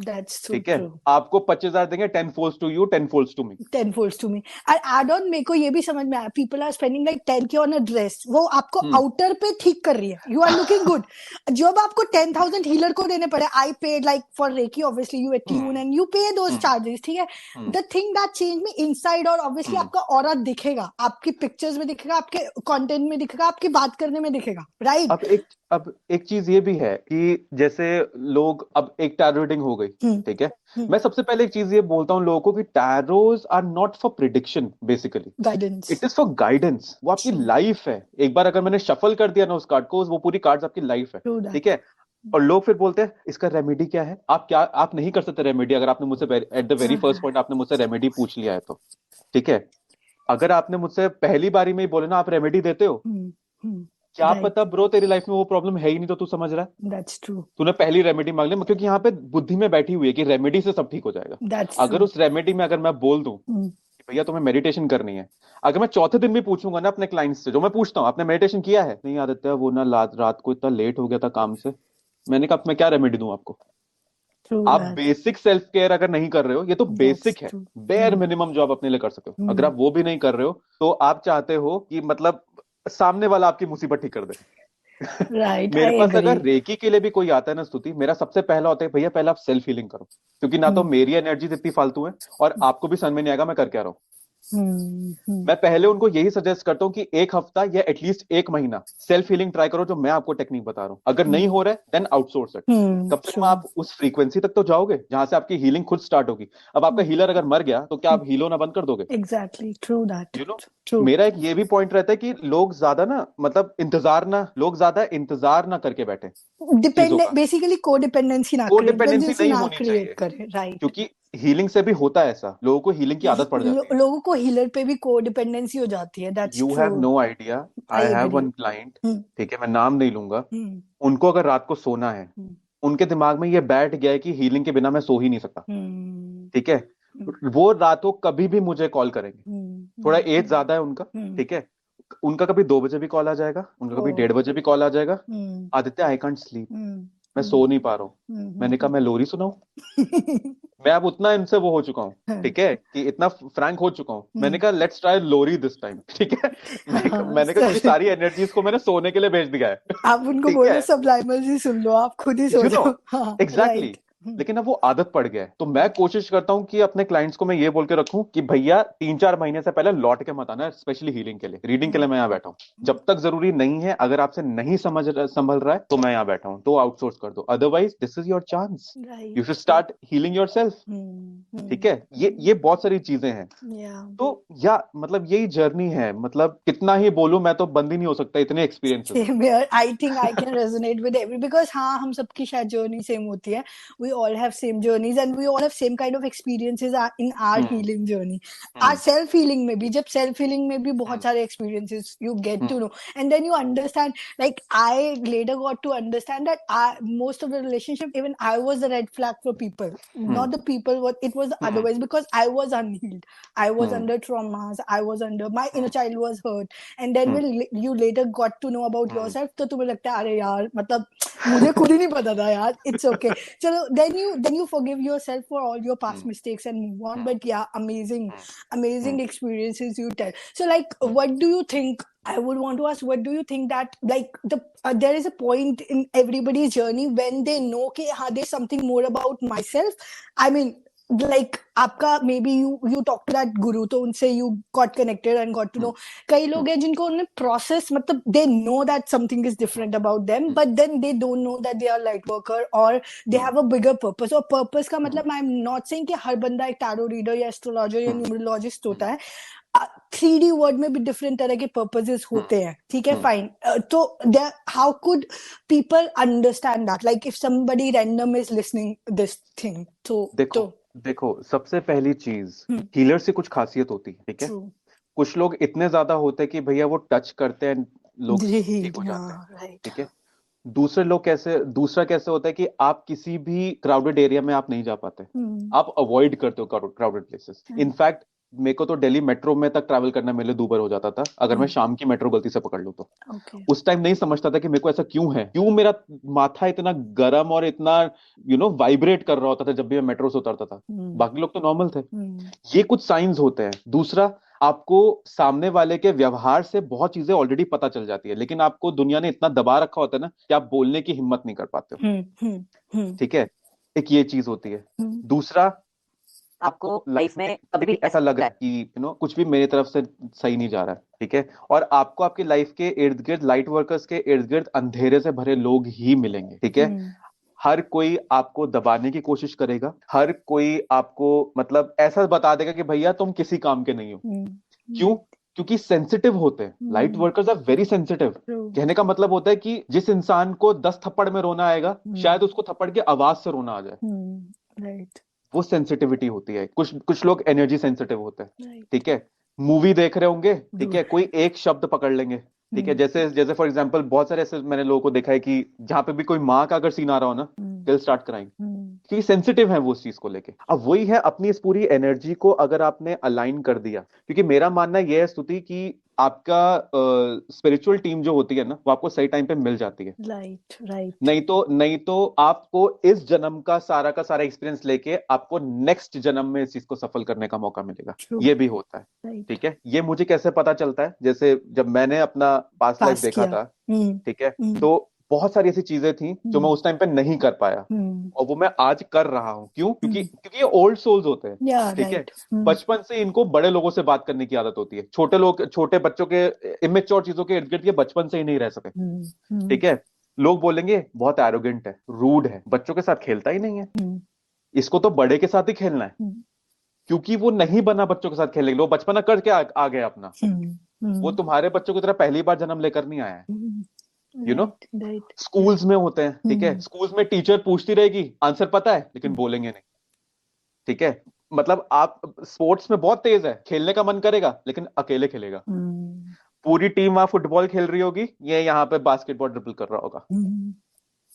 That's so ठीक है, true. आपको 25,000 देंगे, 10 folds to you, 10 folds to me. 10 folds to me. और एड ऑन मेरे को ये भी समझ में आया, people are spending like 10K on a dress, वो आपको हम्म। आउटर पे ठीक कर रही है, यू आर लुकिंग गुड। जब आपको 10,000 हीलर को देने पड़े, I paid like for reiki, obviously you hmm. Attune and you pay those hmm. Charges, ठीक है। Hmm. The thing that change me inside, और ऑब्वियसली हम्म। आपका ऑरा दिखेगा, आपकी पिक्चर्स में दिखेगा, आपके कंटेंट में दिखेगा, आपकी बात करने में दिखेगा, राइट? अब एक चीज ये भी है कि जैसे लोग, अब एक टैरो रीडिंग हो गई, ठीक है। मैं सबसे पहले एक चीज ये बोलता हूँ लोगों को कि tarots are not for prediction, basically guidance. It is for guidance. वो आपकी ट्रू। लाइफ है, एक बार अगर मैंने शफल कर दिया ना उस कार्ड को, वो पूरी कार्ड्स आपकी लाइफ है। ट्रू ठीक दैट। है। और लोग फिर बोलते हैं इसका रेमेडी क्या है, आप नहीं कर सकते रेमेडी, अगर आपने मुझसे at the very first point आपने मुझसे रेमेडी पूछ लिया है तो। ठीक है, अगर आपने मुझसे पहली बारी में ही बोले ना आप रेमेडी देते हो, क्या राइट, पता ब्रो तेरी लाइफ में वो प्रॉब्लम है ही नहीं, तो तू समझ रहा है। दैट्स ट्रू, तूने पहली रेमेडी मांग ली, क्योंकि यहाँ पे बुद्धि में बैठी हुई है कि रेमेडी से सब ठीक हो जाएगा। दैट्स अगर ट्रू। उस रेमेडी में अगर मैं बोल दूं कि भैया तुम्हें मेडिटेशन करनी है, अगर मैं चौथे दिन भी पूछूंगा ना अपने क्लाइंट्स से, जो मैं पूछता हूँ आपने मेडिटेशन किया है, नहीं आदित्य वो ना रात को इतना लेट हो गया था काम से, मैंने कहा अब मैं क्या रेमेडी दूं आपको। ट्रू आप दैट, बेसिक सेल्फ केयर अगर नहीं कर रहे हो, ये तो दैट्स बेसिक है, ट्रू। बेयर मिनिमम जो आप अपने लिए कर सकते हो, अगर आप वो भी नहीं कर रहे हो, तो आप चाहते हो कि मतलब सामने वाला आपकी मुसीबत ठीक कर दे। राइट, मेरे आई पास एग्री। अगर रेकी के लिए भी कोई आता है ना स्तुति, मेरा सबसे पहला होता है भैया पहले आप सेल्फ हीलिंग करो, क्योंकि ना तो मेरी एनर्जी इतनी फालतू है, और आपको भी समझ में नहीं आएगा मैं कर क्या रहा हूं। मैं पहले उनको यही सजेस्ट करता हूँ कि एक हफ्ता या एटलीस्ट एक महीना सेल्फ हीलिंग ट्राई करो, जो मैं आपको टेक्निक बता रहा हूँ। अगर नहीं हो रहा है देन आउटसोर्स इट। कम से कम ट्रू। आप उस फ्रीक्वेंसी तक तो जाओगे जहां से आपकी हीलिंग खुद स्टार्ट होगी। अब आपका हीलर अगर मर गया तो क्या आप हील होना बंद कर दोगे? Exactly, true that, you know, true. मेरा एक ये भी पॉइंट रहता है कि लोग ज्यादा इंतजार ना करके बैठे चीजों डिपेंडेंट, का। बेसिकली कोडिपेंडेंसी ना को क्रिएट, डिपेंडेंसी डिपेंडेंसी नहीं ना होनी क्रिएट चाहिए, करे, राइट। क्योंकि हीलिंग से भी होता है ऐसा, लोगों को हीलिंग की आदत पड़ जाती है। लोगों को हीलर पे भी कोडिपेंडेंसी हो जाती है, that's you true. Have no idea, I I have agree. One client, ठीक है मैं नाम नहीं लूंगा, हम्म। उनको अगर रात को सोना है, उनके दिमाग में ये बैठ गया है कि हीलिंग के बिना मैं सो ही नहीं सकता। ठीक है, वो रात को कभी भी मुझे कॉल करेंगे, थोड़ा एज ज्यादा है उनका। ठीक है, उनका कभी 2 बजे भी कॉल आ जाएगा, उनका कभी 1:30 बजे भी कॉल आ जाएगा, आदित्य आई कांट स्लीप, मैं सो नहीं पा रहा हूँ। मैंने कहा मैं लोरी सुनाऊं? मैं अब उतना इनसे वो हो चुका हूँ, हाँ, ठीक है, कि इतना फ्रैंक हो चुका हूँ। मैंने हम्म, कहा लेट्स ट्राई लोरी दिस टाइम, ठीक है। हाँ, मैंने कहा क्योंकि सारी एनर्जीज को मैंने सोने के लिए भेज दिया है। आप उनको ठीक बोलो है, सबलाइमल ही सुन लो, आप खुद ही सो यू नो, जाओ। हाँ, एग्जैक्टली। राइट। लेकिन अब वो आदत पड़ गया है, तो मैं कोशिश करता हूँ कि अपने क्लाइंट्स को मैं ये बोल के रखूं कि भैया 3-4 महीने से पहले लौट के मत आना, स्पेशली हीलिंग के लिए, रीडिंग के लिए मैं यहाँ बैठा हूँ। जब तक जरूरी नहीं है, अगर आपसे नहीं संभल रहा है तो मैं यहाँ बैठा हूँ, तो आउटसोर्स कर दो, otherwise this is your chance, you should write, right. Start healing your self. ठीक है, ये हम्म, बहुत सारी चीजें हैं। या तो या मतलब यही जर्नी है, मतलब कितना ही बोलूं, मैं तो बंद ही नहीं हो सकता, इतने एक्सपीरियंसेस हैं। Same here, I think I can resonate with every, because हाँ, हम सबकी शायद जर्नी सेम होती है। We all have same journeys and we all have same kind of experiences in our hmm healing journey. आज हम्म self healing में भी, जब सेल्फ हीलिंग में भी बहुत हम्म सारे experiences you get hmm to know, and then you understand, like I later got to understand that most of the relationship, even I was the red flag for people, hmm not the people, what it was hmm otherwise, because I was unhealed, I was hmm under traumas, I was under, my hmm inner child was hurt, and then hmm when you later got to know about hmm yourself, तो तुम्हें लगता है अरे यार, मतलब मुझे खुद ही नहीं पता था यार, it's okay, चलो, then you forgive yourself for all your past hmm mistakes and move on. Hmm But yeah, amazing, hmm amazing hmm experiences you tell. So like, hmm what do you think, I would want to ask, what do you think that, like, there is a point in everybody's journey when they know कि हाँ, there's something more about myself. I mean, like आपका, maybe you talk to that guru, तो उनसे you got connected and got to know. कई लोग हैं जिनको उन्हें process, मतलब they know that something is different about them, but then they don't know that they are light worker, or they have a bigger purpose. और purpose का मतलब, I'm not saying कि हर बंदा एक tarot reader या astrologer या numerologist होता है। 3D वर्ड में भी डिफरेंट तरह के पर्पसेस होते हैं, ठीक है, फाइन। तो how could people understand that, like if somebody random is listening this thing, तो देखो सबसे पहली चीज, हीलर से कुछ खासियत होती है, ठीक है। ट्रू, कुछ लोग इतने ज्यादा होते हैं कि भैया वो टच करते हैं, लोग ठीक हो जाते हैं, राइट, ठीक है। दूसरा कैसे होता है कि आप किसी भी क्राउडेड एरिया में आप नहीं जा पाते, आप अवॉइड करते हो क्राउडेड प्लेसेस। इनफैक्ट मेरे को तो दिल्ली मेट्रो में तक ट्रैवल करना मेरे लिए दूभर हो जाता था, अगर मैं शाम की मेट्रो गलती से पकड़ लूं तो। ओके, उस टाइम नहीं समझता था कि मेरे को ऐसा क्यों है, क्यों मेरा माथा इतना गर्म और इतना वाइब्रेट कर रहा होता था जब भी मैं मेट्रो से उतरता था। बाकी लोग तो नॉर्मल थे। ये कुछ साइंस होते हैं। दूसरा, आपको सामने वाले के व्यवहार से बहुत चीजें ऑलरेडी पता चल जाती है, लेकिन आपको दुनिया ने इतना दबा रखा होता है ना कि आप बोलने की हिम्मत नहीं कर पाते हो, ठीक है। एक ये चीज होती है। दूसरा, आपको लाइफ में कभी भी ऐसा लग रहा है कि कुछ भी मेरी तरफ से सही नहीं जा रहा है, ठीक है, और आपको आपकी लाइफ के इर्द गिर्द, लाइट वर्कर्स के इर्द गिर्द अंधेरे से भरे लोग ही मिलेंगे, ठीक है। हर कोई आपको दबाने की कोशिश करेगा, हर कोई आपको मतलब ऐसा बता देगा कि भैया तुम किसी काम के नहीं हो। क्यों? क्योंकि सेंसिटिव होते हैं, light workers are very sensitive. कहने का मतलब होता है कि जिस इंसान को 10 थप्पड़ में रोना आएगा, शायद उसको थप्पड़ की आवाज से रोना आ जाए, राइट, वो सेंसिटिविटी होती है। कुछ कुछ लोग एनर्जी सेंसिटिव होते हैं, राइट, ठीक है। मूवी देख रहे होंगे, ठीक है, कोई एक शब्द पकड़ लेंगे, ठीक है। जैसे जैसे फॉर एग्जांपल बहुत सारे ऐसे मैंने लोगों को देखा है कि जहां पे भी कोई माँ का अगर सीन आ रहा हो ना, दिल स्टार्ट क्राइंग, क्योंकि सेंसिटिव है वो उस चीज को लेके। अब वही है, अपनी इस पूरी एनर्जी को अगर आपने अलाइन कर दिया, क्योंकि मेरा मानना यह है स्तुति कि आपका स्पिरिचुअल टीम जो होती है ना, वो आपको सही टाइम पे मिल जाती है। राइट, राइट, नहीं तो आपको इस जन्म का सारा एक्सपीरियंस लेके आपको नेक्स्ट जन्म में इस चीज को सफल करने का मौका मिलेगा। ट्रू, ये भी होता है, राइट, ठीक है। ये मुझे कैसे पता चलता है, जैसे जब मैंने अपना पास्ट लाइफ पास देखा किया, था, ठीक है, तो बहुत सारी ऐसी चीजें थी जो मैं उस टाइम पे नहीं कर पाया, और वो मैं आज कर रहा हूं। क्यों? क्योंकि ये ओल्ड सोल्स होते हैं, या ठीक है। राइट, बचपन से इनको बड़े लोगों से बात करने की आदत होती है। छोटे बच्चों के इमेच्योर चीजों के इर्द गिर्द ये बचपन से ही नहीं रह सके, ठीक है। लोग बोलेंगे बहुत एरोगेंट है, रूड है, बच्चों के साथ खेलता ही नहीं है, इसको तो बड़े के साथ ही खेलना है। क्योंकि वो नहीं बना बच्चों के साथ खेलने के लिए, वो बचपना करके आ गया अपना। वो तुम्हारे बच्चों की तरह पहली बार जन्म लेकर नहीं आया है, राइट, राइट, स्कूल्स में होते हैं, ठीक है। स्कूल्स में टीचर पूछती रहेगी, आंसर पता है, लेकिन बोलेंगे नहीं, ठीक है। मतलब आप स्पोर्ट्स में बहुत तेज है, खेलने का मन करेगा, लेकिन अकेले खेलेगा। पूरी टीम वहां फुटबॉल खेल रही होगी, ये यहाँ पे बास्केटबॉल ड्रिबल कर रहा होगा,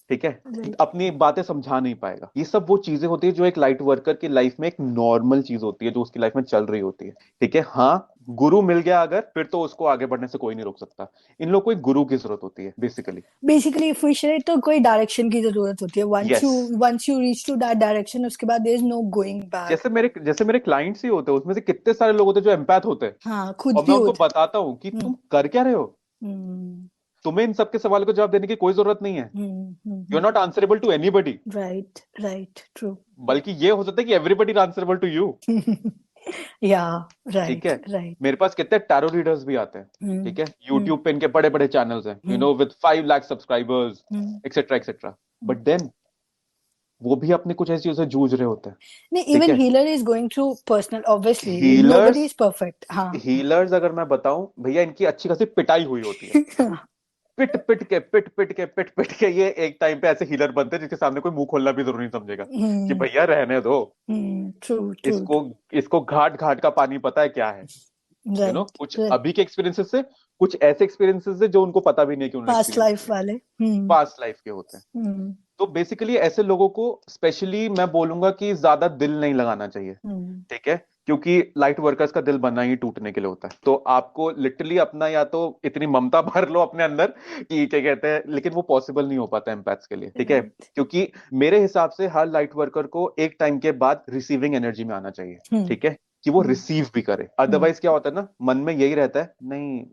ठीक है। अपनी बातें समझा नहीं पाएगा। ये सब वो चीजें होती है जो एक लाइट वर्कर की लाइफ में एक नॉर्मल चीज होती है, जो उसकी लाइफ में चल रही होती है, ठीक है। हाँ, गुरु मिल गया अगर, फिर तो उसको आगे बढ़ने से कोई नहीं रोक सकता। इन लोग को एक गुरु की जरूरत होती है बेसिकली फिर तो कोई डायरेक्शन की जरूरत होती है। Yes. Once you reach to that direction, उसके बाद there is no going back. जैसे मेरे क्लाइंट्स ही होते हैं, उसमें से कितने सारे लोग होते हैं जो एम्पैथ होते हैं, हाँ, खुद और भी मैं उनको होते बताता हूँ कि हैं। तुम कर क्या रहे हो, हम्म तुम्हें इन सबके सवाल को जवाब देने की कोई जरूरत नहीं है। You are not answerable to anybody. Right, right, true. बल्कि ये हो सकता है कि एवरीबडी आंसरेबल टू यू। या, ठीक राइट, है। राइट। मेरे पास कितने टैरो रीडर्स भी आते हैं, ठीक है, यूट्यूब पे इनके बड़े बड़े चैनल्स हैं, with 5 lakh subscribers, etcetera etcetera. But then वो भी अपने कुछ ऐसी चीजों से जूझ रहे होते हैं। नहीं, ठीक इवन है। Healer is going through personal, obviously nobody healers is perfect. हाँ। हीलर्स अगर मैं बताऊं भैया, इनकी अच्छी खासी पिटाई हुई होती है। पिट पिट के ये एक टाइम पे ऐसे हीलर बनते हैं जिसके सामने कोई मुंह खोलना भी जरूरी नहीं समझेगा कि भैया रहने दो, ट्रू, ट्रू। इसको इसको घाट घाट का पानी पता है क्या है। राइट, कुछ राइट। अभी के एक्सपीरियंसेस से, कुछ ऐसे एक्सपीरियंसेस से जो उनको पता भी नहीं कि उन्होंने पास्ट एक्सपीरियंस लाइफ किए, वाले। पास्ट लाइफ के होते हैं। तो बेसिकली ऐसे लोगों को स्पेशली मैं बोलूंगा कि ज्यादा दिल नहीं लगाना चाहिए। ठीक है। क्योंकि लाइट वर्कर्स का दिल बना ही टूटने के लिए होता है। तो आपको लिटरली अपना या तो इतनी ममता भर लो अपने अंदर कि क्या कहते हैं, लेकिन वो पॉसिबल नहीं हो पाता एम्पैथ्स के लिए। ठीक है। क्योंकि मेरे हिसाब से हर लाइट वर्कर को एक टाइम के बाद रिसीविंग एनर्जी में आना चाहिए। ठीक है। कि वो रिसीव भी करे। अदरवाइज क्या होता है ना, मन में यही रहता है, नहीं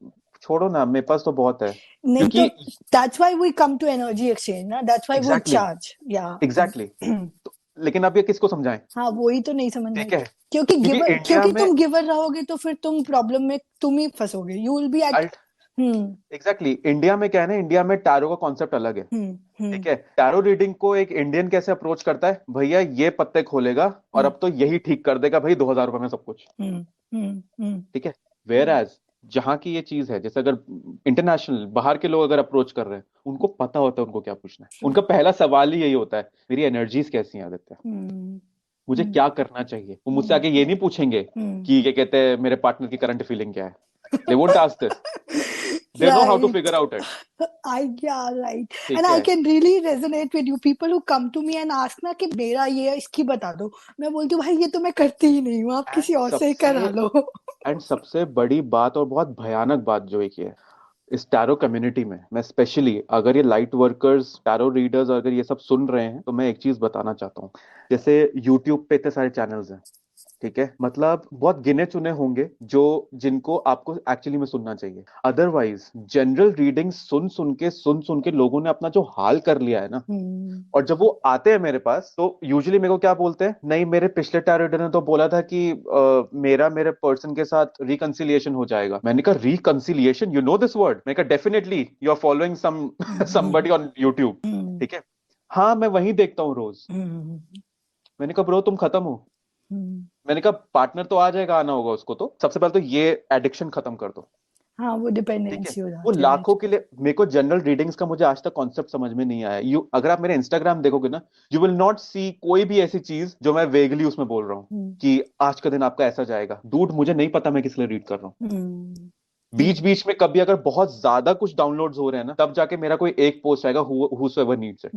छोड़ो ना, मेरे पास तो बहुत है। नहीं तो क्योंकि that's why we come to energy exchange ना, that's why we exactly charge. Yeah. Exactly. तो, लेकिन अब ये किसको समझाएं। हाँ, वही तो नहीं समझ में ठीक है। आता। क्योंकि क्योंकि गिवर, इंडिया क्योंकि में तुम गिवर रहोगे तो फिर तुम प्रॉब्लम में तुम ही फंसोगे। You will be at. Exactly India में क्या है ना, इंडिया में टैरो का कॉन्सेप्ट अलग है। ठीक है। टैरो रीडिंग को एक इंडियन कैसे अप्रोच करता है, भैया ये पत्ते खोलेगा और अब तो यही ठीक कर देगा भाई 2000 रुपए में सब कुछ। ठीक है। वेयर एज जहां की ये चीज है, जैसे अगर इंटरनेशनल बाहर के लोग अगर अप्रोच कर रहे हैं, उनको पता होता है उनको क्या पूछना है। उनका पहला सवाल ही यही होता है, मेरी एनर्जीज कैसी हैं आदित्य, मुझे क्या करना चाहिए। वो मुझसे आगे ये नहीं पूछेंगे कि क्या कहते हैं मेरे पार्टनर की करंट फीलिंग क्या है। They won't ask this, they know how to Right. figure out it. Yeah, right. ठीक And I है। can really resonate with you. People who come to me and ask ना कि मेरा ये है, इसकी बता दो। मैं बोलती हूँ भाई ये तो मैं करती ही नहीं हूँ, आप एंड किसी और से ही सबसे करा लो। एंड सबसे बड़ी बात और बहुत भयानक बात जो एक ये है, इस टैरो कम्युनिटी में, मैं स्पेशली अगर ये लाइट वर्कर्स टैरो रीडर्स अगर ये सब सुन रहे हैं, तो मैं एक चीज बताना चाहता हूँ। जैसे यूट्यूब पे इतने सारे चैनल्स हैं, ठीक है, मतलब बहुत गिने चुने होंगे जो जिनको आपको एक्चुअली में सुनना चाहिए। अदरवाइज जनरल रीडिंग सुन सुन के लोगों ने अपना जो हाल कर लिया है ना। और जब वो आते हैं मेरे पास, तो यूजुअली मेरे को क्या बोलते हैं, नहीं मेरे पिछले टैरो रीडर ने तो बोला था कि मेरे पर्सन के साथ रिकंसिलिएशन हो जाएगा। मैंने कहा reconciliation, you know this word. मैंने कहा definitely you are following somebody on YouTube. ठीक है। हाँ मैं वहीं देखता हूँ रोज। मैंने कहा ब्रो तुम खत्म हो। मैंने कहा पार्टनर तो आ जाएगा, आना होगा उसको, तो सबसे पहले तो ये एडिक्शन खत्म कर दो। हाँ, वो ठीक है। डिपेंडेंसी हो वो जाती है। लाखों के लिए, मेरे को जनरल रीडिंग्स का मुझे आज तक कॉन्सेप्ट समझ में नहीं आया। अगर आप मेरे इंस्टाग्राम देखोगे ना, यू विल नॉट सी कोई भी ऐसी चीज जो मैं वेगली उसमें बोल रहा हूँ कि आज का दिन आपका ऐसा जाएगा। डूड मुझे नहीं पता मैं किस लिए रीड कर रहा हूँ। बीच बीच में कभी अगर बहुत ज्यादा कुछ डाउनलोड्स हो रहे हैं ना, तब जाके मेरा कोई एक पोस्ट आएगा, whosoever needs it।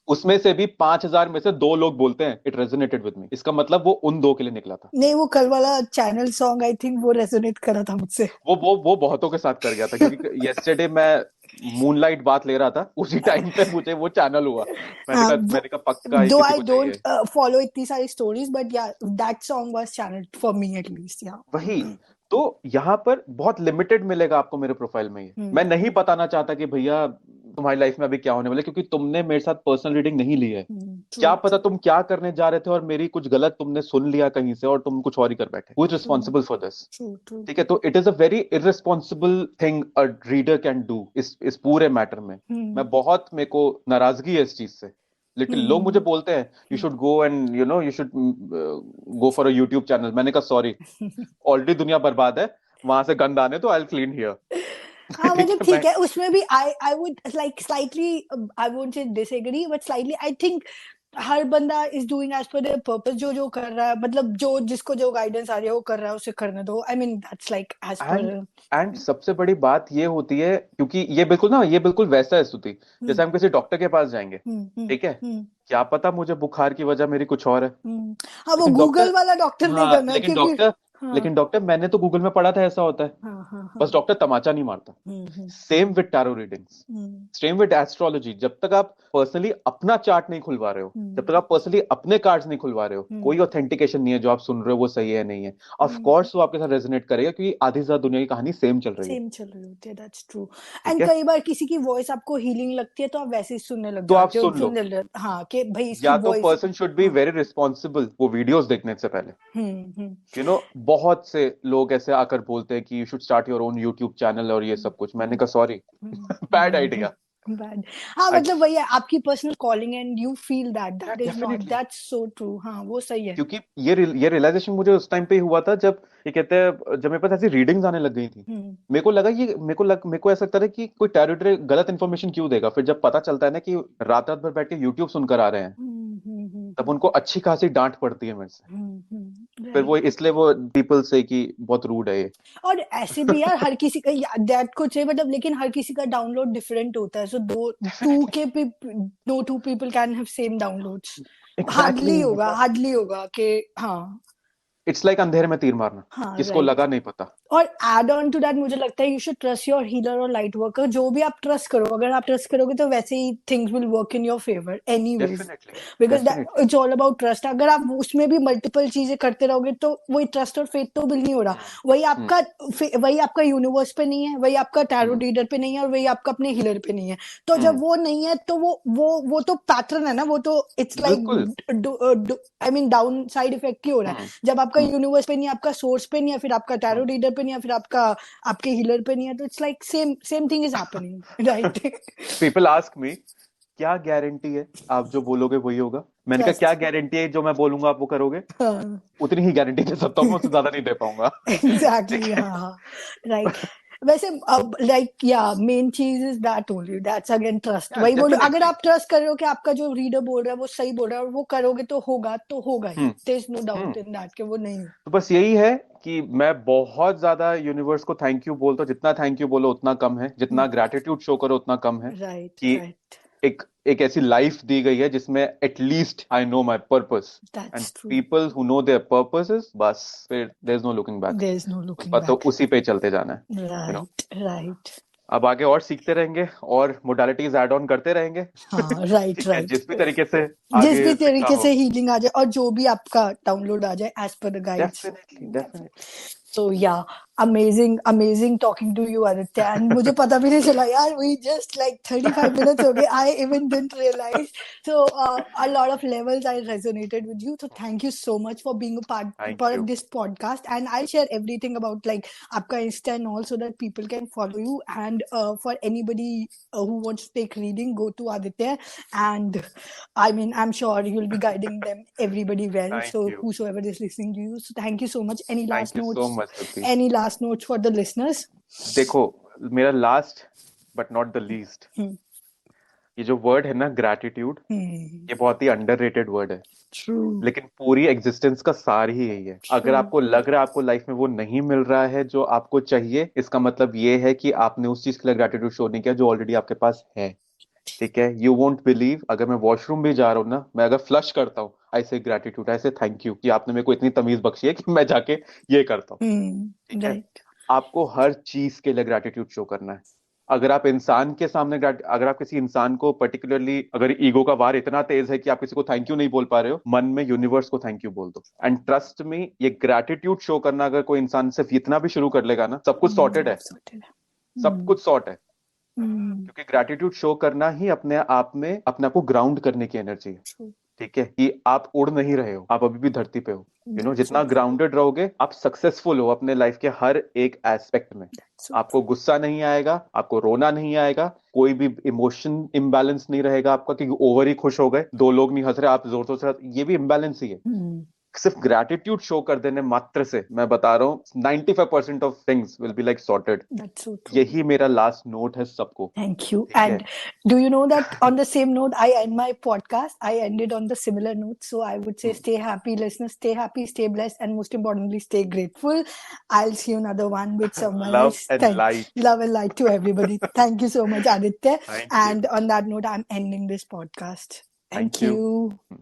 उसमें से भी 5000 में से 2 लोग बोलते हैं इट रेजोनेटेड विद मी। इसका मतलब वो उन 2 के लिए निकला था। नहीं, वो कल वाला चैनल सॉन्ग आई थिंक वो रेजोनेट करा था मुझसे। वो बहुतों के साथ कर गया था, क्योंकि yesterday मैं मूनलाइट बात ले रहा था, उसी टाइम पे मुझे वो चैनल हुआ। मैंने कहा पक्का ही दो किसी आई को डोंट चाहिए। फॉलो इतनी सारी स्टोरीज, बट या that song was channelled for me at least. या वही तो, यहाँ पर बहुत लिमिटेड मिलेगा आपको मेरे प्रोफाइल में। ये मैं नहीं बताना चाहता कि भैया तुम्हारी लाइफ में अभी क्या होने वाला है, क्योंकि तुमने मेरे साथ पर्सनल रीडिंग नहीं ली है। क्या पता तुम क्या करने जा रहे थे और मेरी कुछ गलत तुमने सुन लिया कहीं से और तुम कुछ और ही कर बैठे। Who is responsible for this. ठीक है। तो it is a very irresponsible thing a reader can do इस पूरे मैटर में। मैं बहुत, मेरे को नाराजगी है इस चीज से। लिटिल लोग मुझे बोलते हैं you should go and you should go for a YouTube channel. मैंने कहा सॉरी, ऑलरेडी दुनिया बर्बाद है, वहां से गंद आने तो आई विल क्लीन हियर। हाँ, मतलब ठीक है, उसमें भी I would like slightly, I won't say disagree, but slightly I think हर बंदा is doing as per their purpose. जो जो कर रहा है, मतलब जो जिसको जो गाइडेंस आ रही है वो कर रहा है, उसे करने दो। I mean that's like age and सबसे बड़ी बात ये होती है, क्योंकि ये बिल्कुल वैसा है स्तुति, जैसे हम किसी डॉक्टर के पास जाएंगे। ठीक है। क्या पता मुझे बुखार की वजह मेरी कुछ और है, हाँ, वो लेकिन गूगल डॉक्टर, वाला डॉक्टर नहीं हाँ करना है, लेकिन क्योंकि डॉक्टर हाँ लेकिन डॉक्टर मैंने तो गूगल में पढ़ा था ऐसा होता है। हाँ हाँ हाँ बस डॉक्टर तमाचा नहीं मारता। Hmm same with tarot readings, hmm same with astrology. जब तक आप पर्सनली अपना चार्ट नहीं खुलवा रहे हो, जब तक हम्म आप पर्सनली अपने कार्ड्स नहीं खुलवा रहे हो, कोई हम्म ऑथेंटिकेशन नहीं है जो आप सुन रहे हो वो सही है नहीं है। ऑफ हम्म कोर्स वो आपके साथ रेजोनेट करेगा, क्योंकि आधी से ज्यादा दुनिया की कहानी सेम चल रही है। सेम चल रही होती है, दैट्स ट्रू। ठीक एंड है, कई बार किसी की वॉइस आपको हीलिंग लगती है तो आप वैसे ही सुनने लग तो आप जाते हो, सुन लो। हाँ कि भाई इसकी या तो वॉइस। पर्सन शुड बी हाँ वेरी रिस्पॉन्सिबल वो वीडियोस देखने से पहले। हम्म बहुत से लोग ऐसे आकर बोलते हैं कि you should start your own YouTube channel और ये सब कुछ। मैंने कहा सॉरी, बैड आइडिया। बैड। हाँ मतलब वही है आपकी personal calling and you feel that that is not, definitely, that's so true. हाँ वो सही है। क्योंकि ये रियलाइजेशन मुझे उस टाइम पे ही हुआ था जब ये कहते हैं, जब मेरे पास ऐसी रीडिंग्स आने लग गई थी। हम्म मेरे को लगा ये मेरे को ऐसा लगता था कि कोई टेरिटरी गलत इन्फॉर्मेशन क्यों देगा। फिर जब पता चलता है ना कि रात रात भर बैठ के यूट्यूब सुनकर आ रहे हैं, तब हम्म उनको अच्छी खासी डांट पड़ती है मेरे से। फिर वो राइट। इसलिए वो पीपल से कि बहुत रूड है ये। और ऐसे भी यार हर किसी का दैट कुछ है मतलब, लेकिन हर किसी का डाउनलोड डिफरेंट होता है, सो दो टू डेफिनेटली, के no two people can have same downloads. Exactly, hardly होगा कि हाँ। इट्स लाइक अंधेरे में तीर मारना, हाँ किसको राइट। लगा नहीं पता। और एड ऑन टू दैट मुझे लगता है you should trust your healer और लाइट वर्कर, जो भी आप ट्रस्ट करो, अगर आप ट्रस्ट करोगे तो वैसे ही things will work in your favour anyways, definitely, because definitely. It's all about trust. अगर आप उसमें भी मल्टीपल चीजें करते रहोगे तो वही ट्रस्ट और फेथ तो बिल्ड नहीं हो रहा। हम्म हम्म वही आपका यूनिवर्स पे नहीं है, वही आपका टैरो हम्म रीडर पे नहीं है, और वही आपका अपने हीलर पे नहीं है। तो जब हम्म, वो नहीं है तो वो तो पैटर्न है ना, वो तो इट्स बिल्कुल। Like I mean down side effect ही हो रहा है। हम्म जब आपका हम्म यूनिवर्स पे नहीं है, आपका सोर्स पे नहीं है, फिर आपका टैरो हम्म। रीडर पे नहीं है, फिर आपका आपके हीलर पे नहीं है, तो it's like same same thing is happening right. People ask me, क्या गारंटी है आप जो बोलोगे वही होगा? मैंने कहा क्या ट्रस्ट। गारंटी है जो मैं बोलूंगा आप वो करोगे? हाँ उतनी ही गारंटी दे सकता हूँ मैं, उससे ज्यादा नहीं दे पाऊंगा। ठीक एग्जैक्टली है। हाँ हाँ राइट। वैसे अब लाइक या मेन चीज is that only, that's again trust. या वही बोलो, अगर डेफिनेटली। आप ट्रस्ट कर रहे हो कि आपका जो रीडर बोल रहा है वो सही बोल रहा है और वो करोगे तो होगा ही, hmm there is no hmm. Doubt in that कि वो नहीं। तो बस यही है कि मैं बहुत ज्यादा यूनिवर्स को थैंक यू बोलता हूँ। जितना थैंक यू बोलो उतना कम है, जितना ग्रैटिट्यूड शो करो उतना कम है। राइट कि राइट। एक एक ऐसी लाइफ दी गई है जिसमें at least I know my purpose. And that's true. People who know their purposes, बस फिर there is no looking back. There is no उस लुकिंग बात तो बैक। उसी पे चलते जाना है। You know, right right. अब आगे और सीखते रहेंगे और मोडालिटीज ऐड ऑन करते रहेंगे। हाँ राइट ठीक है, राइट। जिस भी तरीके से जिस भी आगे दिखता तरीके हो। से हीलिंग आ जाए और जो भी आपका डाउनलोड आ जाए as per the guides. Definitely, definitely. So yeah, amazing talking to you, Aditya. And मुझे पता भी नहीं चला यार, we just like 35 minutes हो गए. I even didn't realize. So a lot of levels I resonated with you. So thank you so much for being a thank part you. of this podcast. And I'll share everything about like आपका Insta and all so that people can follow you. And for anybody who wants to take reading, go to Aditya. And I mean, I'm sure you'll be guiding them, everybody well. Thank So you. whosoever is listening to you. So thank you so much. Any last thank you so notes? Much Supreet. Any last notes for the listeners? देखो, मेरा last but not the least, Hmm. ये जो word है ना gratitude, Hmm. ये बहुत ही underrated word है। True. लेकिन पूरी एग्जिस्टेंस का सार ही यही है। अगर True. आपको लग रहा है आपको लाइफ में वो नहीं मिल रहा है जो आपको चाहिए, इसका मतलब ये है कि आपने उस चीज के लिए ग्रैटिट्यूड शो नहीं किया जो ऑलरेडी आपके पास है। ठीक है, यू वोंट बिलीव, अगर मैं वॉशरूम भी जा रहा हूँ ना, मैं अगर फ्लश करता हूँ, आई से ग्रैटिट्यूड, आई से थैंक यू कि आपने मेरे को इतनी तमीज बख्शी है कि मैं जाके ये करता हूँ। Hmm. ठीक है, Right. आपको हर चीज के लिए ग्रैटिट्यूड शो करना है। अगर आप इंसान के सामने अगर आप किसी इंसान को पर्टिकुलरली, अगर ईगो का वार इतना तेज है कि आप किसी को थैंक यू नहीं बोल पा रहे हो, मन में यूनिवर्स को थैंक यू बोल दो। एंड ट्रस्ट मी, ये ग्रैटिट्यूड शो करना अगर कोई इंसान सिर्फ इतना भी शुरू कर लेगा ना, सब कुछ सॉर्टेड है। Sorted. सब Hmm. कुछ सॉर्ट है। Hmm. क्योंकि ग्रैटिट्यूड शो करना ही अपने आप में अपने आप को ग्राउंड करने की एनर्जी है। True. ठीक है, कि आप उड़ नहीं रहे हो, आप अभी भी धरती पे हो। That's so जितना true. ग्राउंडेड रहोगे, आप सक्सेसफुल हो अपने लाइफ के हर एक एस्पेक्ट में। That's so आपको गुस्सा नहीं आएगा, आपको रोना नहीं आएगा, कोई भी इमोशन इम्बैलेंस नहीं रहेगा आपका, क्योंकि ओवर ही खुश हो गए, दो लोग नहीं हंस रहे, आप जोर जोर से ये भी इम्बैलेंस ही है। true. Hmm. सिर्फ ग्रैटिट्यूड शो कर देने मात्र से, मैं बता रहा हूँ 95% of things will be like sorted. That's so true. यही मेरा लास्ट नोट है सबको। Thank you. ठीक है, And do you know that on the same note, I end my podcast. I ended on the similar note. So I would say stay happy, listeners. Stay happy, stay blessed, and most importantly, stay grateful. I'll see you another one with someone love else. And light. Love and light to everybody. Thank you so much, Aditya. Thank you. And on that note, I'm ending this podcast. Thank thank you. you.